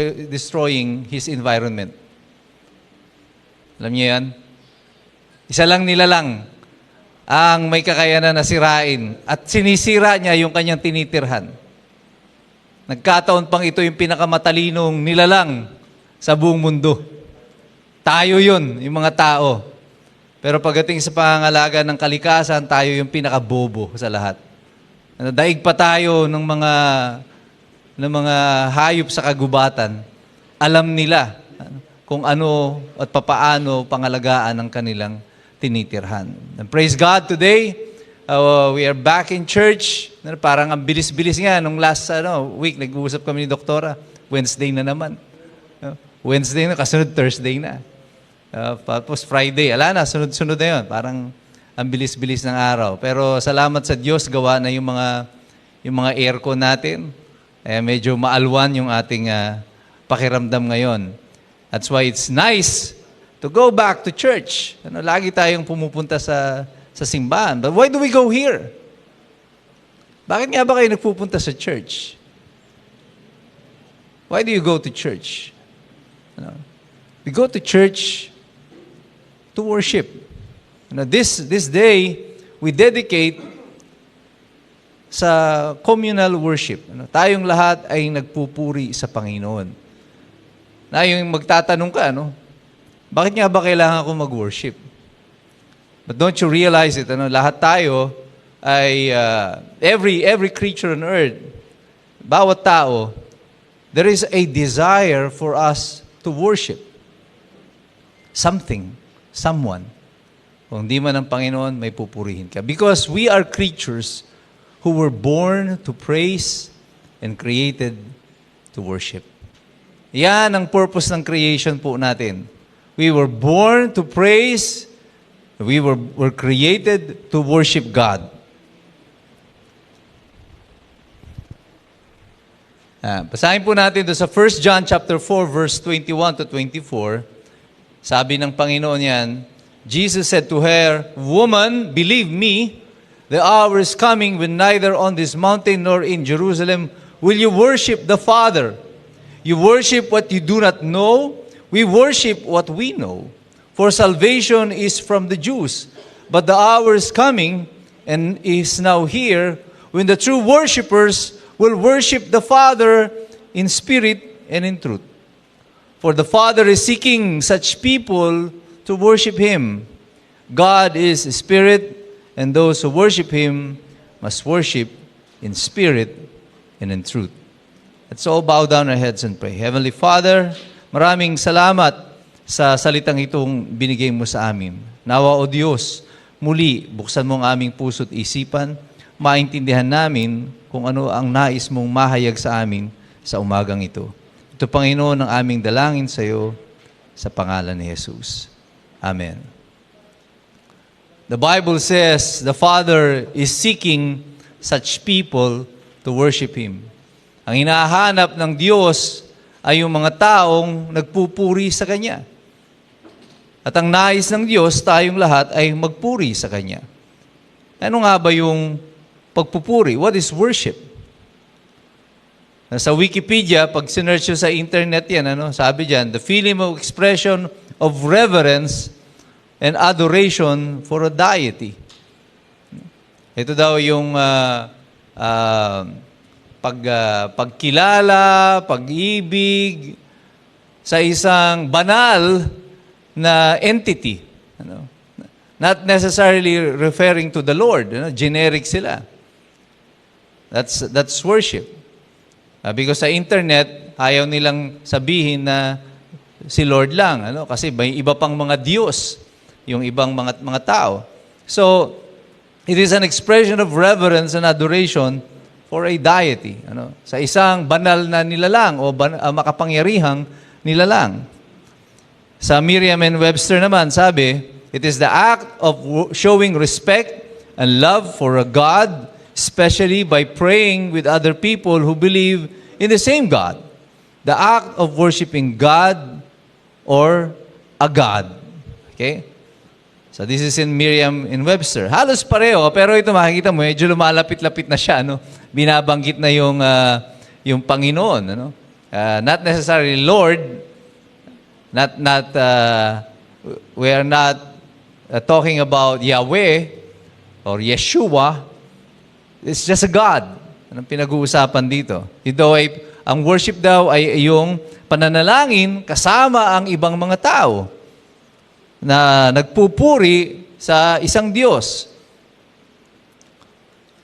destroying his environment. Alam niyo yan? Isa lang nilalang ang may kakayanan na sirain at sinisira niya yung kanyang tinitirhan. Nagkataon pang ito yung pinakamatalinong nilalang sa buong mundo. Tayo yun, yung mga tao. Pero pagdating sa pangangalaga ng kalikasan, tayo yung pinakabobo sa lahat. Daig pa tayo ng mga hayop sa kagubatan. Alam nila kung ano at papaano pangalagaan ng kanilang tinitirhan. And praise God, today, we are back in church. Parang ang bilis-bilis nga. Nung last week, nag-uusap kami ni Doktora. Wednesday na naman. Wednesday na, kasunod Thursday na. Tapos Friday, ala na, sunod-sunod na yun. Parang ang bilis-bilis ng araw. Pero salamat sa Diyos, gawa na yung mga aircon natin. Medyo maalwan yung ating pakiramdam ngayon. That's why it's nice to go back to church. Lagi tayong pumupunta sa simbahan. But why do we go here? Bakit nga ba kayo nagpupunta sa church? Why do you go to church? We go to church to worship. This day, we dedicate sa communal worship. Tayong lahat ay nagpupuri sa Panginoon. Na yung magtatanong ka, bakit nga ba kailangan ko mag-worship? But don't you realize it? Lahat tayo ay, every creature on earth, bawat tao, there is a desire for us to worship something, someone. Kung di man ang Panginoon, may pupurihin ka. Because we are creatures who were born to praise and created to worship. Yan ang purpose ng creation po natin. We were born to praise. We were created to worship God. Basahin po natin ito sa 1 John chapter 4 verse 21 to 24. Sabi ng Panginoon yan, Jesus said to her, "Woman, believe me, the hour is coming when neither on this mountain nor in Jerusalem will you worship the Father. You worship what you do not know. We worship what we know. For salvation is from the Jews. But the hour is coming and is now here when the true worshipers will worship the Father in spirit and in truth. For the Father is seeking such people to worship Him. God is a spirit, and those who worship Him must worship in spirit and in truth." Let's all bow down our heads and pray. Heavenly Father, maraming salamat sa salitang itong binigay mo sa amin. Nawa, O Diyos, muli buksan mo ang aming puso't isipan, maintindihan namin kung ano ang nais mong mahayag sa amin sa umagang ito. Ito, Panginoon, ang aming dalangin sa iyo sa pangalan ni Jesus. Amen. The Bible says the Father is seeking such people to worship Him. Ang hinahanap ng Diyos ay yung mga taong nagpupuri sa Kanya. At ang nais ng Diyos, tayong lahat ay magpuri sa Kanya. Ano nga ba yung pagpupuri? What is worship? Sa Wikipedia, pag sinearch sa internet yan, sabi dyan, the feeling of expression of reverence and adoration for a deity. Ito daw yung pagkilala, pag-ibig sa isang banal na entity. Not necessarily referring to the Lord. Generic sila. That's worship. Because sa internet, ayaw nilang sabihin na si Lord lang. Kasi may iba pang mga Diyos, yung ibang mga tao. So, it is an expression of reverence and adoration for a deity. Sa isang banal na nilalang o makapangyarihang nilalang. Sa Merriam-Webster naman, sabi, it is the act of showing respect and love for a God, especially by praying with other people who believe in the same God. The act of worshiping God or a God. Okay? So this is in Merriam-Webster. Halos pareho, pero ito makikita mo, medyo lumalapit-lapit na siya. Binabanggit na yung Panginoon. Not necessarily Lord, we are not talking about Yahweh or Yeshua. It's just a God. Anong pinag-uusapan dito? Ito ay, ang worship daw ay yung pananalangin kasama ang ibang mga tao na nagpupuri sa isang Diyos.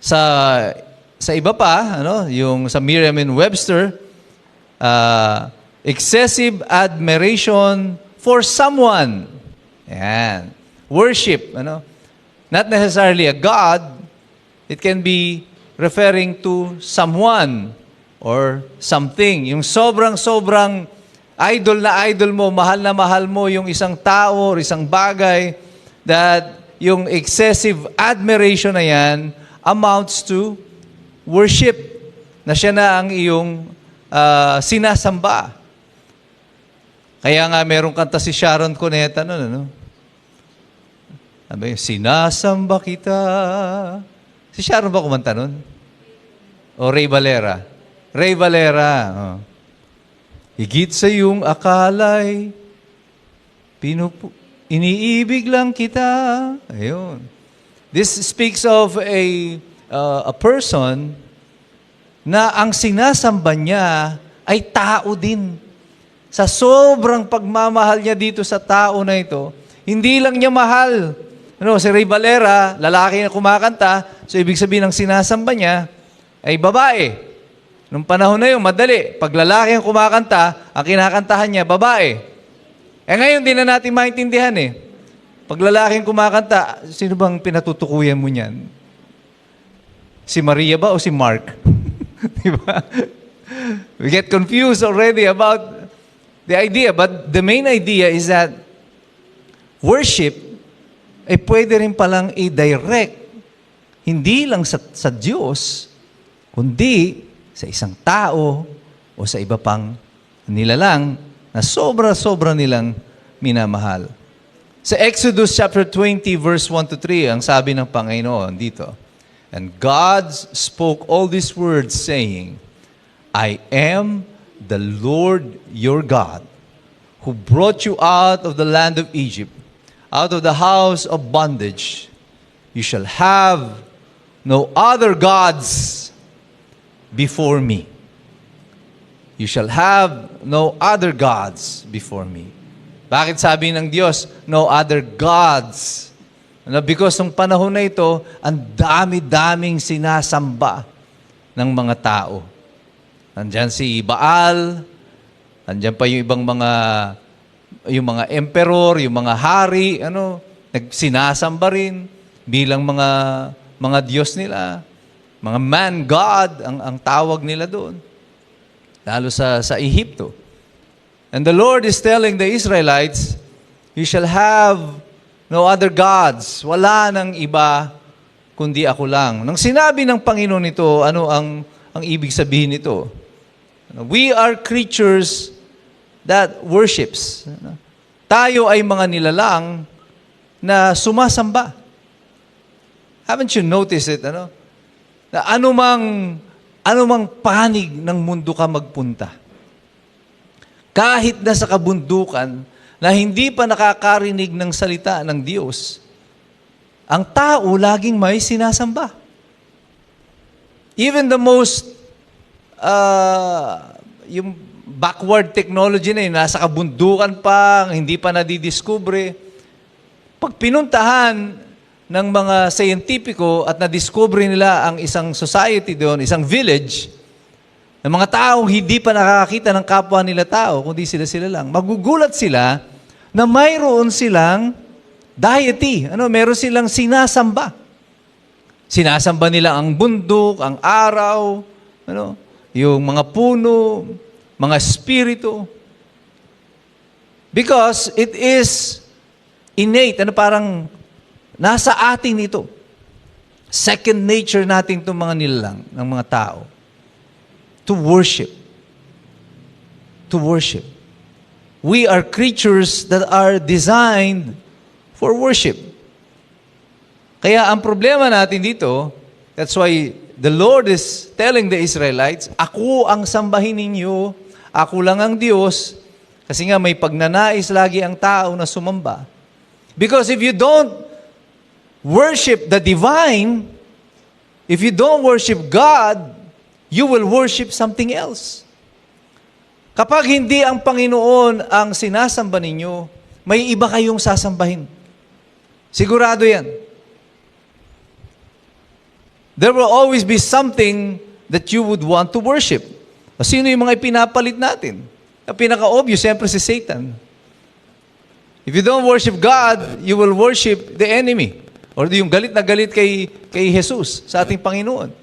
Sa iba pa, yung sa Merriam-Webster, excessive admiration for someone. Yan. Worship, not necessarily a God. It can be referring to someone or something. Yung sobrang idol na idol mo, mahal na mahal mo yung isang tao or isang bagay, that yung excessive admiration na yan amounts to worship, na siya na ang iyong sinasamba. Kaya nga merong kanta si Sharon Cuneta noon, Sabi, sinasamba kita. Si Sharon ba kumanta nun? O Ray Valera? Ray Valera. Oh. Higit sa iyong akalay, iniibig lang kita. Ayun. This speaks of a person na ang sinasamba niya ay tao din. Sa sobrang pagmamahal niya dito sa tao na ito, hindi lang niya mahal. Si Ray Valera, lalaki na kumakanta, so ibig sabihin ng sinasamba niya ay babae. Nung panahon na yun, madali. Pag lalaki ang kumakanta, ang kinakantahan niya, babae. Ngayon, di na natin maintindihan Pag lalaki ang kumakanta, sino bang pinatutukuyan mo niyan? Si Maria ba o si Mark? Diba? We get confused already about the idea. But the main idea is that worship ay pwede rin palang i-direct hindi lang sa Diyos, kundi sa isang tao o sa iba pang nilalang na sobra-sobra nilang minamahal. Sa Exodus chapter 20 verse 1 to 3, ang sabi ng Panginoon dito, and God spoke all these words saying, I am the Lord your God, who brought you out of the land of Egypt, out of the house of bondage. You shall have no other gods before me. You shall have no other gods before me. Bakit sabi ng Diyos, no other gods? Because nung panahon na ito, ang dami-daming sinasamba ng mga tao. Nandyan si Baal, nandyan pa yung ibang yung mga emperor, yung mga hari, nagsinasamba rin bilang mga Diyos nila. Mga man-God, ang tawag nila doon. Lalo sa Ehipto. And the Lord is telling the Israelites, you shall have no other gods. Wala nang iba, kundi ako lang. Nang sinabi ng Panginoon nito, ano ang ibig sabihin nito? We are creatures that worships. Tayo ay mga nilalang na sumasamba. Haven't you noticed it? Na anumang panig ng mundo ka magpunta, kahit na sa kabundukan na hindi pa nakakarinig ng salita ng Diyos, ang tao laging may sinasamba. Even the most yung backward technology na yun, nasa kabundukan pa, hindi pa nadidiskubre, pag pinuntahan ng mga scientifico at nadiskubre nila ang isang society doon, isang village, ng mga taong hindi pa nakakakita ng kapwa nila tao, kundi sila lang, magugulat sila na mayroon silang deity. Meron silang sinasamba. Sinasamba nila ang bundok, ang araw, yung mga puno, mga spirito. Because it is innate, parang nasa atin ito. Second nature natin itong mga nilalang ng mga tao. To worship. To worship. We are creatures that are designed for worship. Kaya ang problema natin dito, that's why the Lord is telling the Israelites, ako ang sambahin ninyo, ako lang ang Diyos, kasi nga may pagnanais lagi ang tao na sumamba. Because if you don't worship the divine, if you don't worship God, you will worship something else. Kapag hindi ang Panginoon ang sinasamba ninyo, may iba kayong sasambahin. Sigurado yan. There will always be something that you would want to worship. Sino yung mga ipinapalit natin? Ang pinaka-obvious, siyempre si Satan. If you don't worship God, you will worship the enemy. Or yung galit na galit kay Jesus, sa ating Panginoon.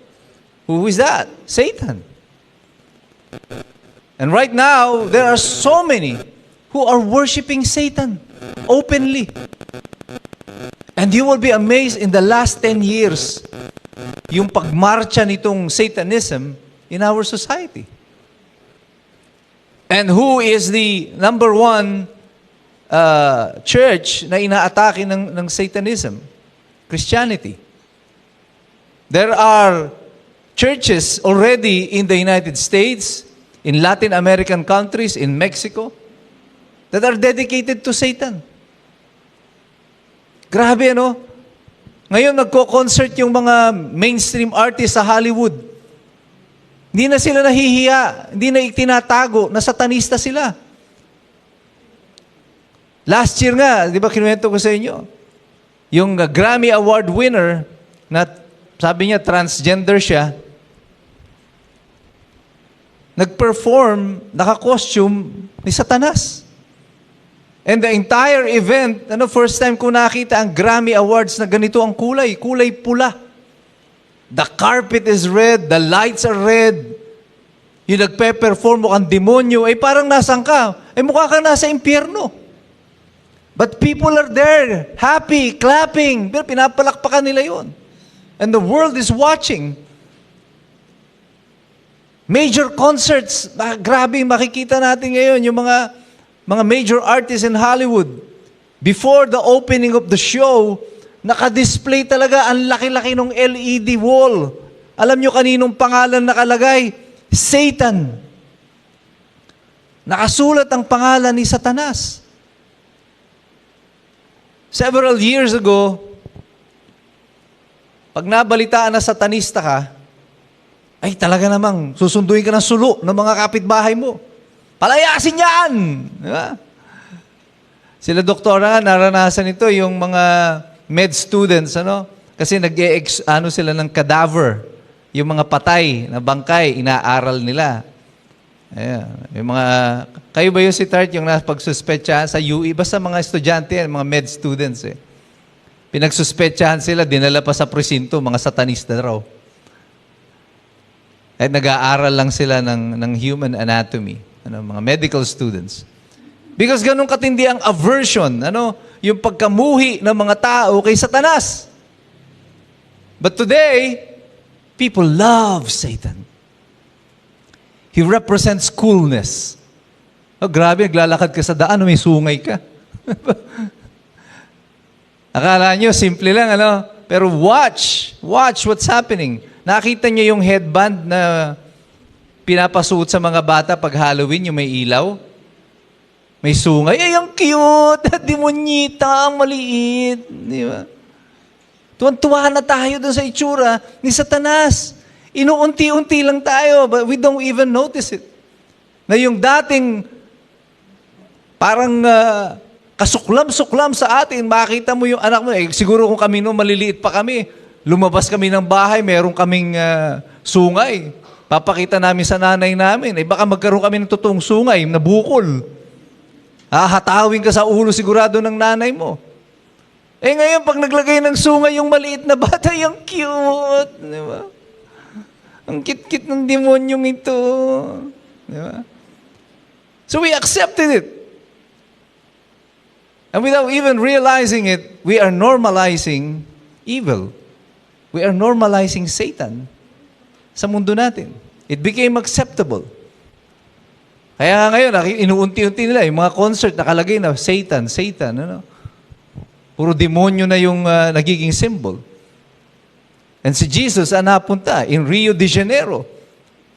Who is that? Satan. And right now, there are so many who are worshiping Satan openly. And you will be amazed in the last 10 years, yung pagmarcha nitong Satanism in our society. And who is the number one church na inaatake ng Satanism? Christianity. There are churches already in the United States, in Latin American countries, in Mexico, that are dedicated to Satan. Grabe, ano? Ngayon, nagko-concert yung mga mainstream artists sa Hollywood. Hindi na sila nahihiya, hindi na itinatago, na satanista sila. Last year nga, di ba kinuwento ko sa inyo, yung Grammy Award winner, na sabi niya, transgender siya, nag-perform, naka-costume ni Satanas. And the entire event, first time ko nakita ang Grammy Awards na ganito ang kulay pula. The carpet is red, the lights are red. Yung nagpe-perform mo kang demonyo, parang nasan ka? Mukha ka nasa impyerno. But people are there, happy, clapping. Pero pinapalakpakan nila yon. And the world is watching. Major concerts, grabe makikita natin ngayon yung mga major artists in Hollywood. Before the opening of the show, naka-display talaga ang laki-laki ng LED wall. Alam nyo kaninong pangalan nakalagay? Satan. Nakasulat ang pangalan ni Satanas. Several years ago, pag nabalitaan na satanista ka, ay talaga namang susunduin ka ng sulo ng mga kapitbahay mo. Palayasin yan! Diba? Sila doktora, naranasan ito yung mga med students, Kasi sila ng cadaver. Yung mga patay na bangkay, inaaral nila. Ayan. Yung kayo ba yung si Tart, yung napagsuspetsahan sa UE? Basta mga estudyante yan, mga med students Pinagsuspetsahan sila, dinala pa sa presinto, mga satanista raw. At nag-aaral lang sila ng human anatomy, mga medical students. Because ganun katindi ang aversion, yung pagkamuhi ng mga tao kay Satanas. But today, people love Satan. He represents coolness. Grabe, naglalakad ka sa daan, may sungay ka. Akala nyo, simple lang, Pero watch what's happening. Nakita niyo yung headband na pinapasuot sa mga bata pag Halloween, yung may ilaw? May sungay. Ang cute! Demonyita, ang maliit. Di ba? Tuwan-tuwa na tayo doon sa itsura ni Satanas. Inuunti-unti lang tayo, but we don't even notice it. Na yung dating parang kasuklam-suklam sa atin, makita mo yung anak mo. Siguro kung kami noon, maliliit pa kami, lumabas kami ng bahay, meron kaming sungay. Papakita namin sa nanay namin. Baka magkaroon kami ng totoong sungay na bukol. Hatawin ka sa ulo sigurado ng nanay mo. Ngayon, pag naglagay ng sungay yung maliit na bata, yung cute. Di ba? Ang cute-cute ng demonyong ito. Di ba? So we accepted it. And without even realizing it, we are normalizing evil. We are normalizing Satan sa mundo natin. It became acceptable. Kaya ngayon, inuunti-unti nila, yung mga concert, nakalagay na, Satan, Puro demonyo na yung nagiging symbol. And si Jesus napunta in Rio de Janeiro.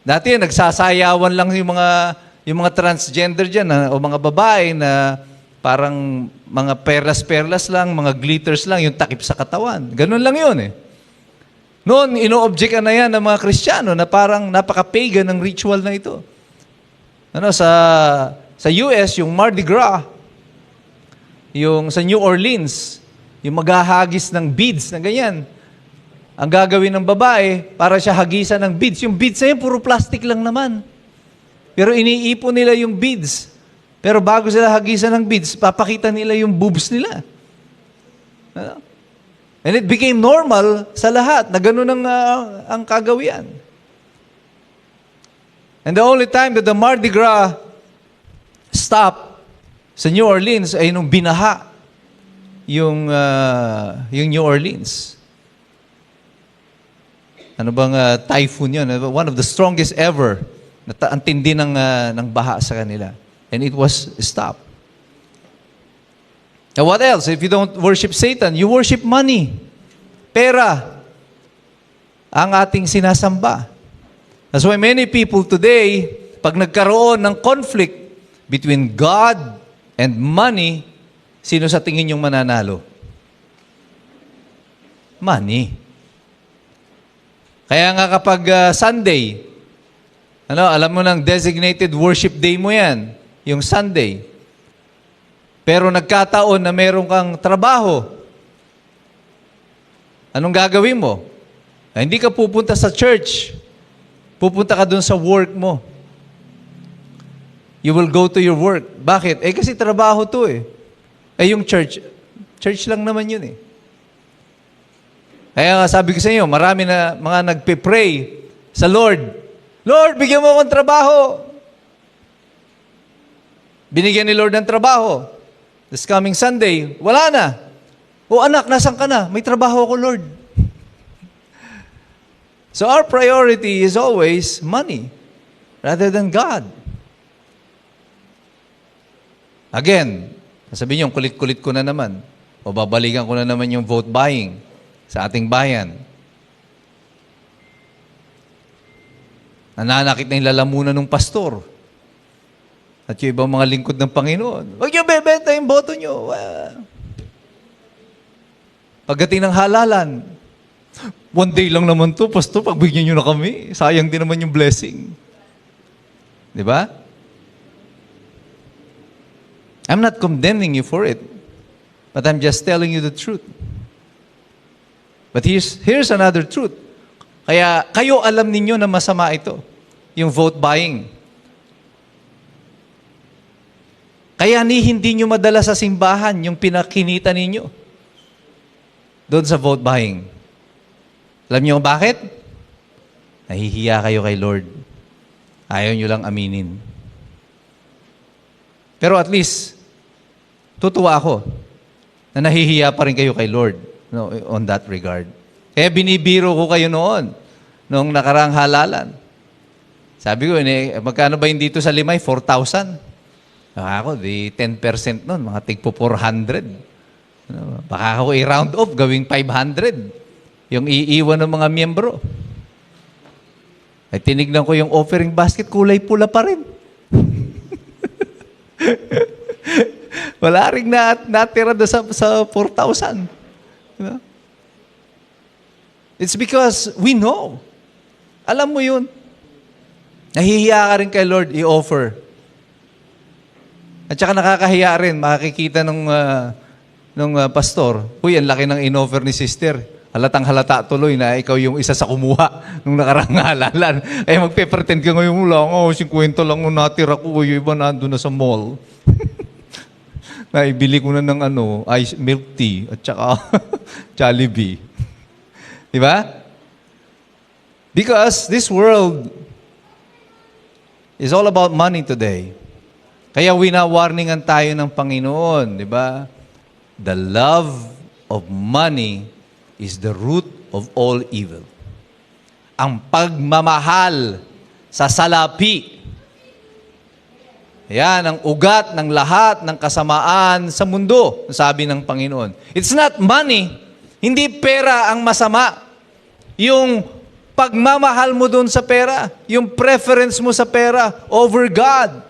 Dati nagsasayawan lang yung mga Yung mga transgender dyan, o mga babae na parang mga perlas-perlas lang, mga glitters lang, yung takip sa katawan. Ganun lang yun eh. Noon, ino-object na yan ng mga Kristiyano na parang napaka-pagan ng ritual na ito. Sa US, yung Mardi Gras, yung sa New Orleans, yung maghahagis ng beads na ganyan. Ang gagawin ng babae, para siya hagisan ng beads. Yung beads na yun, puro plastic lang naman. Pero iniipon nila yung beads. Pero bago sila hagisan ng beads, papakita nila yung boobs nila. And it became normal sa lahat na ganun ang kagawian. And the only time that the Mardi Gras stopped sa New Orleans ay nung binaha yung New Orleans. Ano bang typhoon yun? One of the strongest ever. Ang tindi ng baha sa kanila. And it was stopped. Now what else? If you don't worship Satan, you worship money. Pera. Ang ating sinasamba. That's why many people today, pag nagkaroon ng conflict between God and money, sino sa tingin yung mananalo? Money. Kaya nga kapag Sunday, alam mo ng designated worship day mo yan, yung Sunday. Pero nagkataon na meron kang trabaho. Anong gagawin mo? Hindi ka pupunta sa church. Pupunta ka dun sa work mo. You will go to your work. Bakit? Kasi trabaho to eh. Yung church lang naman yun eh. Kaya nga sabi ko sa inyo, marami na mga nagpe-pray sa Lord. Lord, bigyan mo akong trabaho. Binigyan ni Lord ng trabaho. This coming Sunday, wala na. O anak, nasan ka na? May trabaho ako, Lord. So our priority is always money rather than God. Again, sasabihin niyo, kulit-kulit ko na naman. O babalikan ko na naman yung vote buying sa ating bayan. Nananakit na yung lalamunan ng pastor. At yung ibang mga lingkod ng Panginoon. Huwag niyo bebenta yung boto niyo. Pagdating ng halalan, one day lang naman to, pastor, pagbigyan niyo na kami. Sayang din naman yung blessing. Di ba? I'm not condemning you for it. But I'm just telling you the truth. But here's another truth. Kaya kayo alam ninyo na masama ito. Yung vote buying. Kaya hindi nyo madala sa simbahan yung pinakinita ninyo. Doon sa vote buying. Alam niyo bakit? Nahihiya kayo kay Lord. Ayaw nyo lang aminin. Pero at least, tutuwa ako na nahihiya pa rin kayo kay Lord. No, on that regard. Kaya binibiro ko kayo noon nakaraang halalan. Sabi ko, magkano ba yung dito sa Limay? 4,000. Ako, di 10% noon, mga tigpo 400. Baka ako i-round off, gawing 500. Yung iiwan ng mga miyembro. Ay tinignan ko yung offering basket, kulay pula pa rin. Wala rin natira sa 4,000. Diba? It's because we know. Alam mo yun. Nahihiya ka rin kay Lord i-offer. At saka nakakahiya rin, makikita nung pastor, uy, ang laki ng in-offer ni sister. Halatang halata tuloy na ikaw yung isa sa kumuha nung nakarang halalan. Ay magpe-pretend ka ngayon lang, 50 lang ang natira ko, yung iba nandun na sa mall. Naibili ko na ng ice milk tea at saka Jollibee. Di ba? Because this world is all about money today. Kaya wina-warningan tayo ng Panginoon, di ba? The love of money is the root of all evil. Ang pagmamahal sa salapi. Yan ang ugat ng lahat ng kasamaan sa mundo, sabi ng Panginoon. It's not money. Hindi pera ang masama. Yung pagmamahal mo doon sa pera, yung preference mo sa pera over God.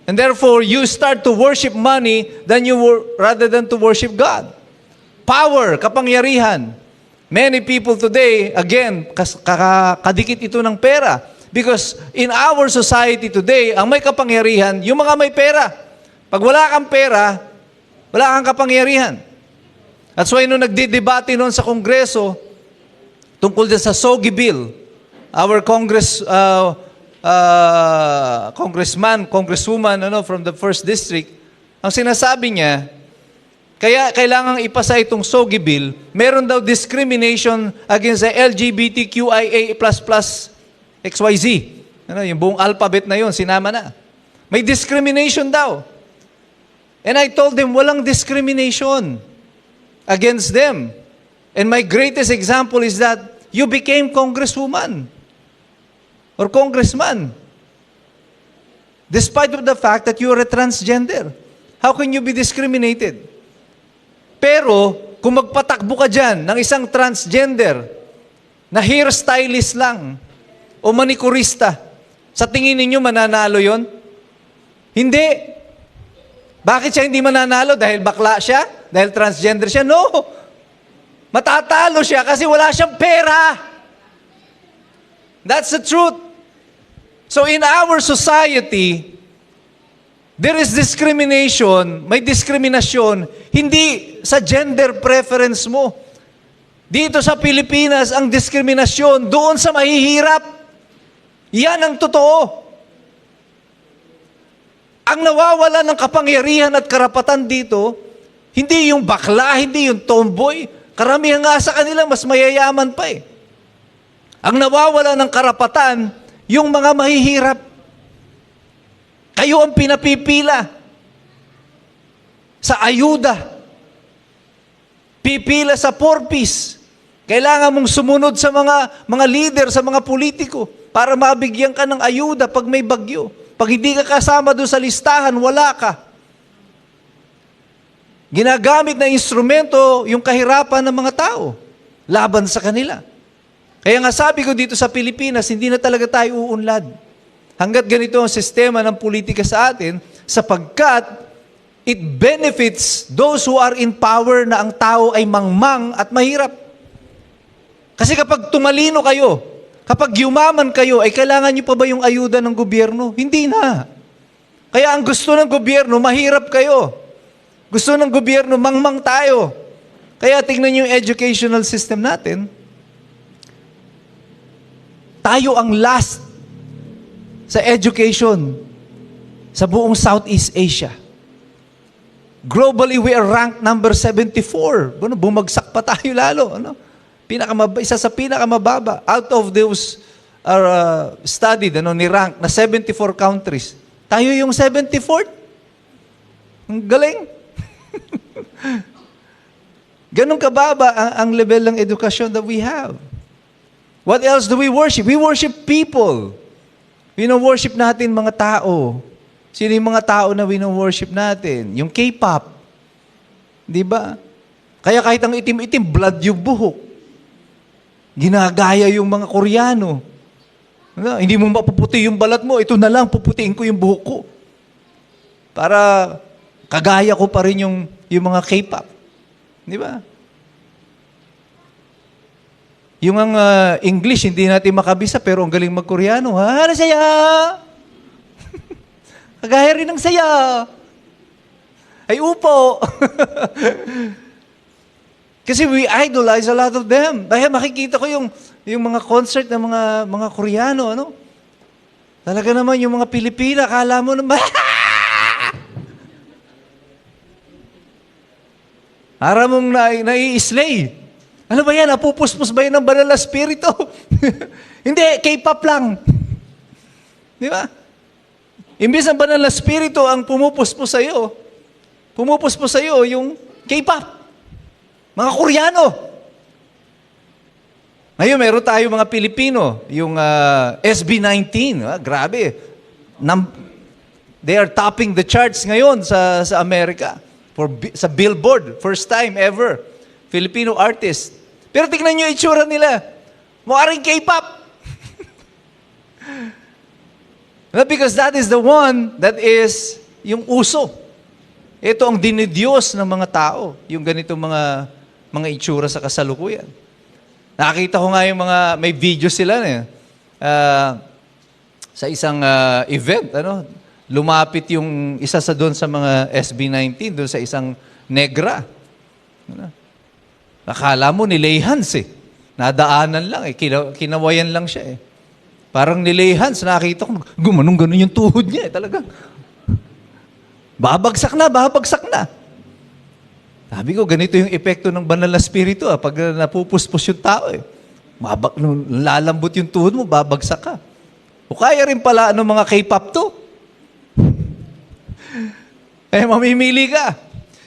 And therefore, you start to worship money rather than to worship God. Power, kapangyarihan. Many people today, again, kadikit ito ng pera. Because in our society today, ang may kapangyarihan, yung mga may pera. Pag wala kang pera, wala kang kapangyarihan. That's why nung nagdidebate noon sa Kongreso, tungkol din sa SOGI Bill, our congresswoman from the 1st District, ang sinasabi niya, kaya kailangang ipasa itong SOGI Bill, meron daw discrimination against the LGBTQIA++ XYZ. Yung buong alphabet na yun, sinama na. May discrimination daw. And I told them, walang discrimination against them. And my greatest example is that you became congresswoman or congressman despite of the fact that you are a transgender. How can you be discriminated? Pero, kung magpatakbo ka dyan ng isang transgender na hairstylist lang o manikurista, sa tingin ninyo mananalo yon? Hindi. Bakit siya hindi mananalo? Dahil bakla siya? Dahil transgender siya? No! Matatalo siya kasi wala siyang pera. That's the truth. So in our society, there is discrimination, may diskriminasyon, hindi sa gender preference mo. Dito sa Pilipinas, ang diskriminasyon doon sa mahihirap. Yan ang totoo. Ang nawawala ng kapangyarihan at karapatan dito, hindi yung bakla, hindi yung tomboy. Karamihan nga sa kanila, mas mayayaman pa eh. Ang nawawala ng karapatan, yung mga mahihirap. Kayo ang pinapipila sa ayuda. Pipila sa porpis. Kailangan mong sumunod sa mga leader, sa mga politiko para mabigyan ka ng ayuda pag may bagyo. Pag hindi ka kasama doon sa listahan, wala ka. Ginagamit na instrumento yung kahirapan ng mga tao laban sa kanila. Kaya nga sabi ko dito sa Pilipinas, hindi na talaga tayo uunlad. Hanggat ganito ang sistema ng politika sa atin, sapagkat it benefits those who are in power na ang tao ay mangmang at mahirap. Kasi kapag tumalino kayo, kapag yumaman kayo, ay kailangan nyo pa ba yung ayuda ng gobyerno? Hindi na. Kaya ang gusto ng gobyerno, mahirap kayo. Gusto ng gobyerno, mangmang tayo. Kaya tingnan nyo yung educational system natin. Tayo ang last sa education sa buong Southeast Asia. Globally, we are ranked number 74. Bumagsak pa tayo lalo. Isa sa pinakamababa. Out of those studied, ni-rank na 74 countries. Tayo yung 74th. Ang galing. Ganun kababa ang level ng edukasyon that we have. What else do we worship? We worship people. Wino-worship natin mga tao. Sino yung mga tao na wino-worship natin? Yung K-pop. Di ba? Kaya kahit ang itim-itim, blood yung buhok. Ginagaya yung mga Koreano. Hindi mo mapuputi yung balat mo, ito na lang, puputiin ko yung buhok ko. Para kagaya ko pa rin yung mga K-pop. Di ba? Yung ang English, hindi natin makabisa, pero ang galing mag-Koreano. Hala saya! Kagaya rin ng saya. Ay upo! Kasi we idolize a lot of them. Dahil makikita ko yung mga concert ng mga Koreano, Talaga naman yung mga Pilipina, akala mo naman, para mong nai-slay. Ano ba yan? Napupuspos ba yan ng banal na spirito? Hindi, K-pop lang. Di ba? Imbis ang banal na spirito ang pumupuspos sa'yo yung K-pop. Mga Koreano. Ngayon, meron tayo mga Pilipino, yung SB19. Grabe. They are topping the charts ngayon sa Amerika. Sa Billboard. First time ever. Filipino artist. Pero tingnan nyo yung itsura nila. Mukha rin K-pop. Because that is the one that is yung uso. Ito ang dinidiyos ng mga tao, yung ganitong mga itsura sa kasalukuyan. Nakita ko nga yung may video sila sa isang event, lumapit yung isa sa doon sa mga SB19, doon sa isang negra. Akala mo nilehans Nadaanan lang kinawayan lang siya Parang nilehans, nakita ko, gumanong-ganon yung tuhod niya talagang. Babagsak na. Sabi ko, ganito yung epekto ng banal na spirito pag napupuspos yung tao lalambot yung tuhod mo, babagsak ka. O kaya rin pala mga K-pop to. Mamimili ka.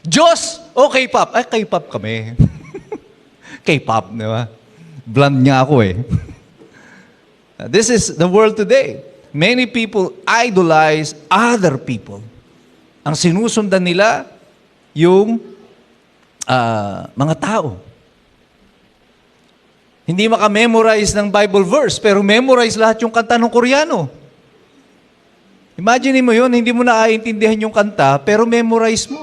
Diyos o K-pop? K-pop kami. K-pop, di ba? Bland niya ako This is the world today. Many people idolize other people. Ang sinusundan nila yung mga tao. Hindi makamemorize ng Bible verse, pero memorize lahat yung kanta ng Koreano. Imagine mo yun, hindi mo naiintindihan yung kanta, pero memorize mo.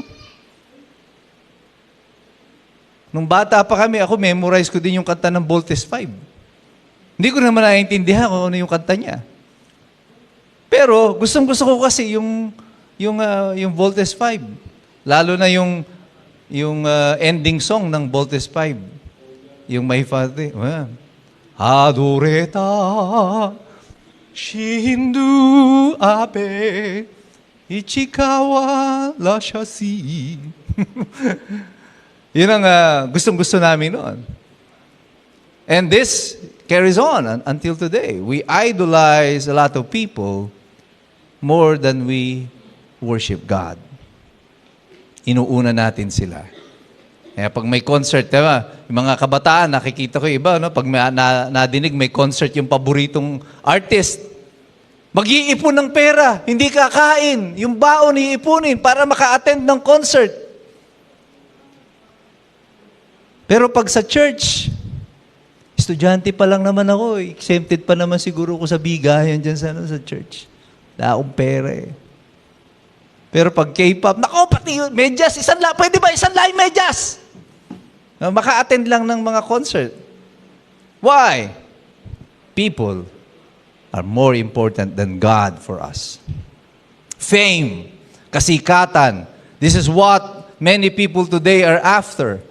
Nung bata pa kami, ako memorize ko din yung kanta ng Voltes 5. Hindi ko naman naiintindihan kung ano yung kanta niya. Pero gustong-gusto ko kasi yung Voltes 5. Lalo na yung ending song ng Voltes 5. Yung My Father. Adoreta Shindu Abe Ichikawa Lashasi. Yun ang gustong-gusto namin noon. And this carries on until today. We idolize a lot of people more than we worship God. Inuuna natin sila. Kaya pag may concert, yung mga kabataan, nakikita ko iba, pag nadinig may concert yung paboritong artist, mag-iipon ng pera, hindi kakain, yung baon iipunin para maka-attend ng concert. Pero pag sa church, estudyante pa lang naman ako. Exempted pa naman siguro ko sa bigayan dyan sa church. Wala akong pera Pero pag K-pop, pati medyas, pwede ba isang laing medyas? Maka-attend lang ng mga concert. Why? People are more important than God for us. Fame, kasikatan. This is what many people today are after.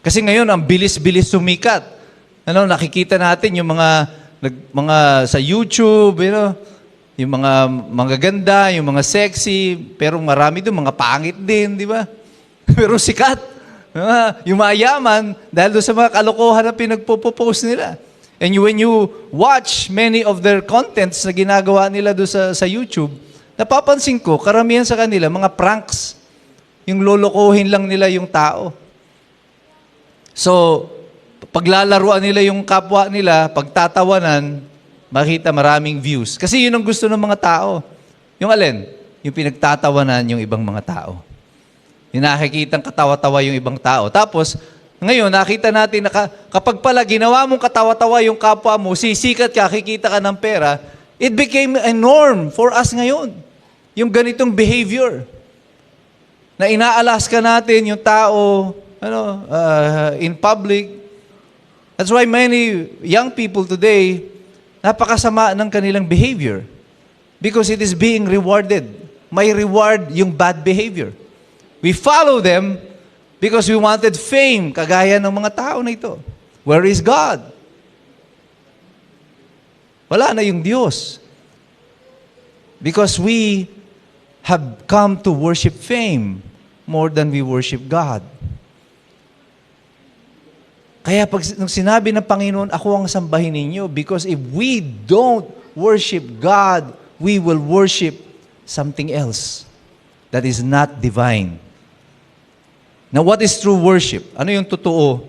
Kasi ngayon, ang bilis-bilis sumikat. Nakikita natin yung mga sa YouTube, yung mga ganda, yung mga sexy, pero marami doon, mga pangit din, di ba? Pero sikat. Yung mayaman, dahil doon sa mga kalokohan na pinagpo-post nila. And when you watch many of their contents na ginagawa nila doon sa YouTube, napapansin ko, karamihan sa kanila, mga pranks. Yung lolokohin lang nila yung tao. So, paglalaruan nila yung kapwa nila, pagtatawanan, makita maraming views. Kasi yun ang gusto ng mga tao. Yung alin? Yung pinagtatawanan yung ibang mga tao. Yung nakikitang katawa-tawa yung ibang tao. Tapos, ngayon, nakita natin na kapag pala ginawa mong katawa-tawa yung kapwa mo, sisikat ka, kikita ka ng pera, it became a norm for us ngayon. Yung ganitong behavior. Na inaalas ka natin yung tao, in public. That's why many young people today, napakasama ng kanilang behavior. Because it is being rewarded. May reward yung bad behavior. We follow them because we wanted fame, kagaya ng mga tao na ito. Where is God? Wala na yung Diyos. Because we have come to worship fame more than we worship God. Kaya nung sinabi ng Panginoon, ako ang sambahin ninyo, because if we don't worship God, we will worship something else that is not divine. Now, what is true worship? Ano yung totoo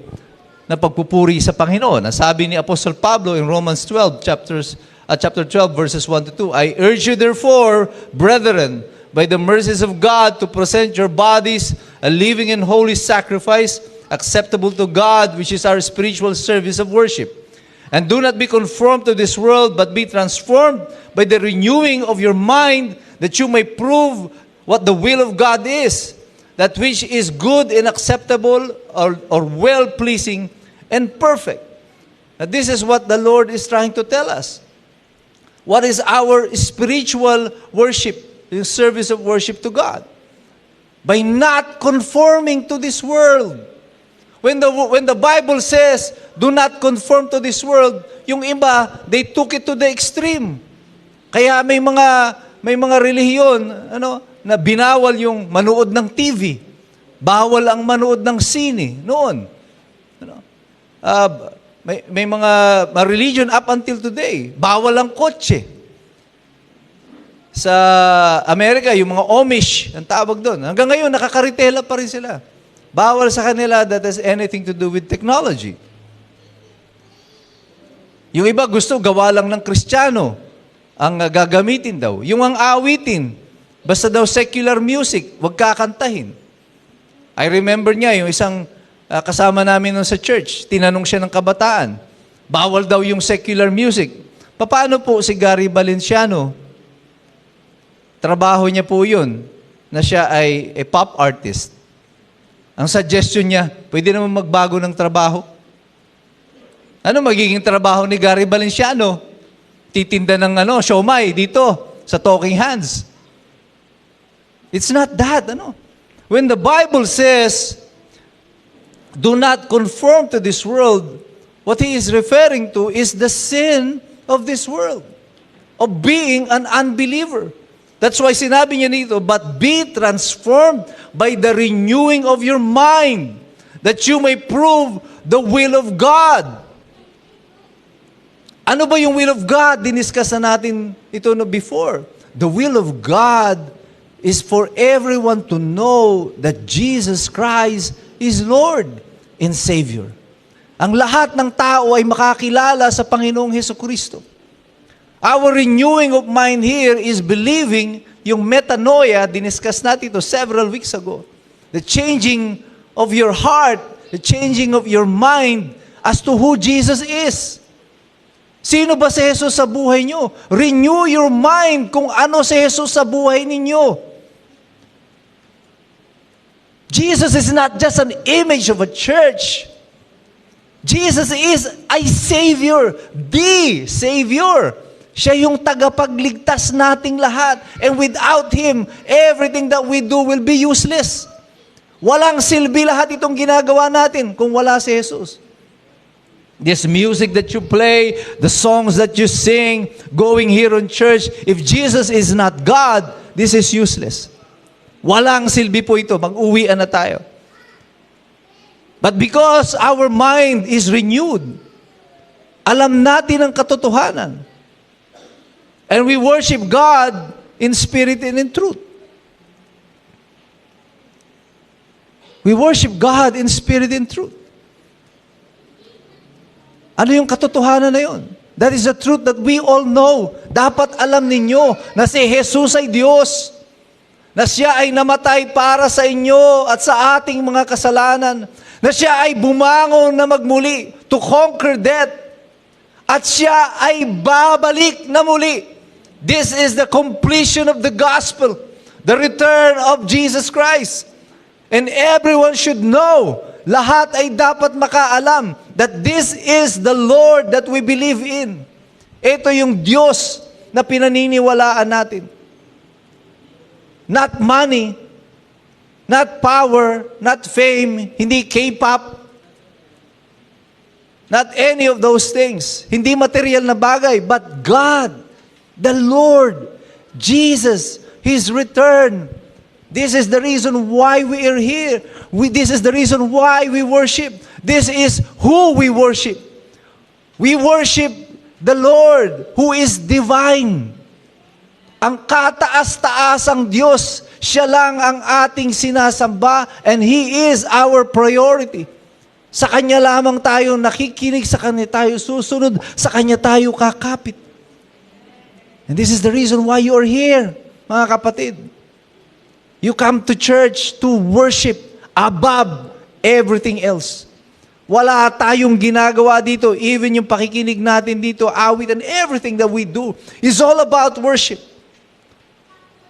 na pagpupuri sa Panginoon? Sabi ni Apostle Pablo in Romans 12, chapter 12, verses 1 to 2, I urge you therefore, brethren, by the mercies of God, to present your bodies a living and holy sacrifice, acceptable to God, which is our spiritual service of worship. And do not be conformed to this world, but be transformed by the renewing of your mind, that you may prove what the will of God is, that which is good and acceptable or well-pleasing and perfect. Now, this is what the Lord is trying to tell us. What is our spiritual worship, the service of worship to God? By not conforming to this world. When the Bible says, do not conform to this world, yung iba, they took it to the extreme. Kaya may mga relihiyon, na binawal yung manood ng TV. Bawal ang manood ng sine noon. May mga religion up until today, bawal ang kotse. Sa Amerika, yung mga Amish, ang tawag doon. Hanggang ngayon, nakakaritela pa rin sila. Bawal sa kanila that has anything to do with technology. Yung iba gusto, gawa lang ng Kristiyano ang gagamitin daw. Yung ang awitin, basta daw secular music, wag kakantahin. I remember niya, yung isang kasama namin nun sa church, tinanong siya ng kabataan, bawal daw yung secular music. Paano po si Gary Valenciano? Trabaho niya po yun, na siya ay a pop artist. Ang suggestion niya, pwede naman magbago ng trabaho. Ano magiging trabaho ni Gary Valenciano? Titinda ng siomai dito sa Talking Hands. It's not that, When the Bible says, do not conform to this world, what he is referring to is the sin of this world, of being an unbeliever. That's why sinabi niya dito, but be transformed by the renewing of your mind, that you may prove the will of God. Ano ba yung will of God? Diniscuss na natin ito before. The will of God is for everyone to know that Jesus Christ is Lord and Savior. Ang lahat ng tao ay makakilala sa Panginoong Hesukristo. Our renewing of mind here is believing yung metanoia, diniscuss natin ito several weeks ago. The changing of your heart, the changing of your mind as to who Jesus is. Sino ba si Jesus sa buhay nyo? Renew your mind kung ano si Jesus sa buhay ninyo. Jesus is not just an image of a church. Jesus is a Savior, the Savior. Siya yung tagapagligtas nating lahat. And without Him, everything that we do will be useless. Walang silbi lahat itong ginagawa natin kung wala si Jesus. This music that you play, the songs that you sing, going here in church, if Jesus is not God, this is useless. Walang silbi po ito. Mag-uwian na tayo. But because our mind is renewed, alam natin ang katotohanan. And we worship God in spirit and in truth. We worship God in spirit and truth. Ano yung katotohanan na yun? That is the truth that we all know. Dapat alam ninyo na si Jesus ay Diyos. Na siya ay namatay para sa inyo at sa ating mga kasalanan. Na siya ay bumangon na magmuli to conquer death. At siya ay babalik na muli. This is the completion of the gospel, the return of Jesus Christ. And everyone should know, lahat ay dapat makaalam, that this is the Lord that we believe in. Ito yung Diyos na pinaniniwalaan natin. Not money, not power, not fame, hindi K-pop, not any of those things. Hindi material na bagay, but God, the Lord, Jesus, His return. This is the reason why we are here. This is the reason why we worship. This is who we worship. We worship the Lord who is divine. Ang kataas-taasang Diyos, siya lang ang ating sinasamba and He is our priority. Sa Kanya lamang tayo nakikinig, sa Kanya tayo susunod, sa Kanya tayo kakapit. And this is the reason why you are here, mga kapatid. You come to church to worship above everything else. Wala tayong ginagawa dito, even yung pakikinig natin dito, awit and everything that we do is all about worship.